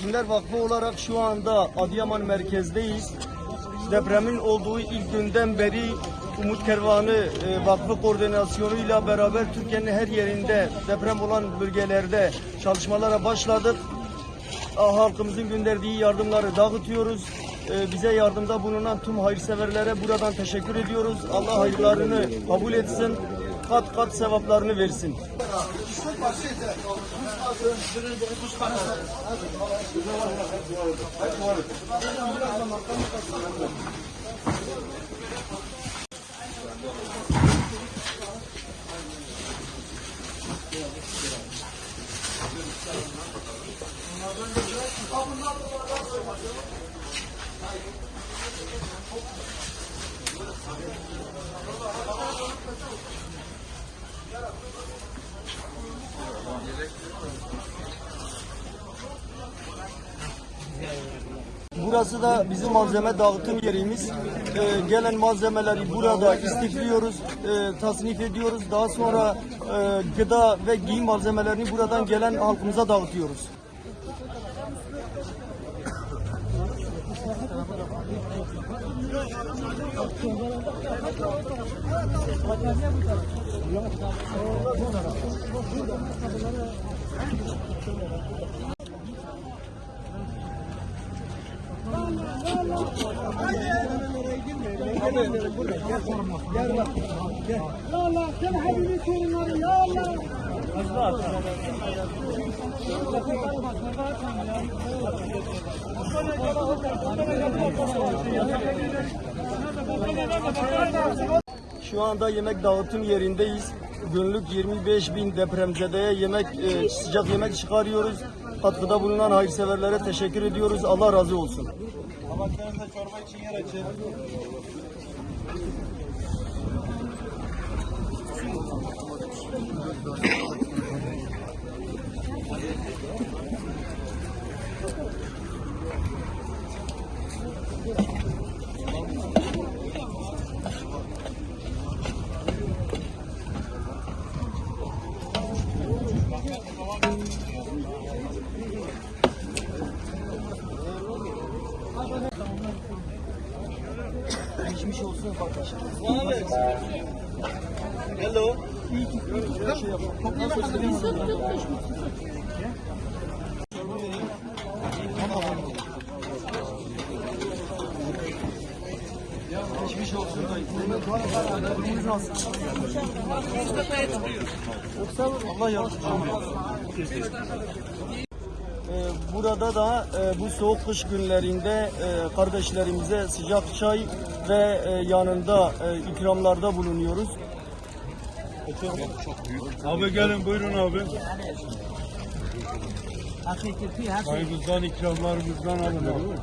Yetimler Vakfı olarak şu anda Adıyaman merkezdeyiz. Depremin olduğu ilk günden beri Umut Kervanı Vakfı koordinasyonuyla beraber Türkiye'nin her yerinde deprem olan bölgelerde çalışmalara başladık. Halkımızın gönderdiği yardımları dağıtıyoruz. Bize yardımda bulunan tüm hayırseverlere buradan teşekkür ediyoruz. Allah hayırlarını kabul etsin, kat kat sevaplarını versin. Burası da bizim malzeme dağıtım yerimiz. Gelen malzemeleri burada istifliyoruz, tasnif ediyoruz. Daha sonra gıda ve giyim malzemelerini buradan gelen halkımıza dağıtıyoruz. Ya Allah sen Habibin sorunları ya Allah. Şu anda yemek dağıtım yerindeyiz. Günlük 25.000 depremzedeye sıcak yemek çıkarıyoruz. Katkıda bulunan hayırseverlere teşekkür ediyoruz. Allah razı olsun. Tabaklarınızda çorba için yer açın. Geçmiş olsun kardeşim. Hello. Geçmiş olsun. Durumunuz nasıl? Allah yardımcı olsun. Burada da bu soğuk kış günlerinde kardeşlerimize sıcak çay ve yanında ikramlarda bulunuyoruz. Abi gelin buyurun abi. Çayımızdan ikramlarımızdan alın.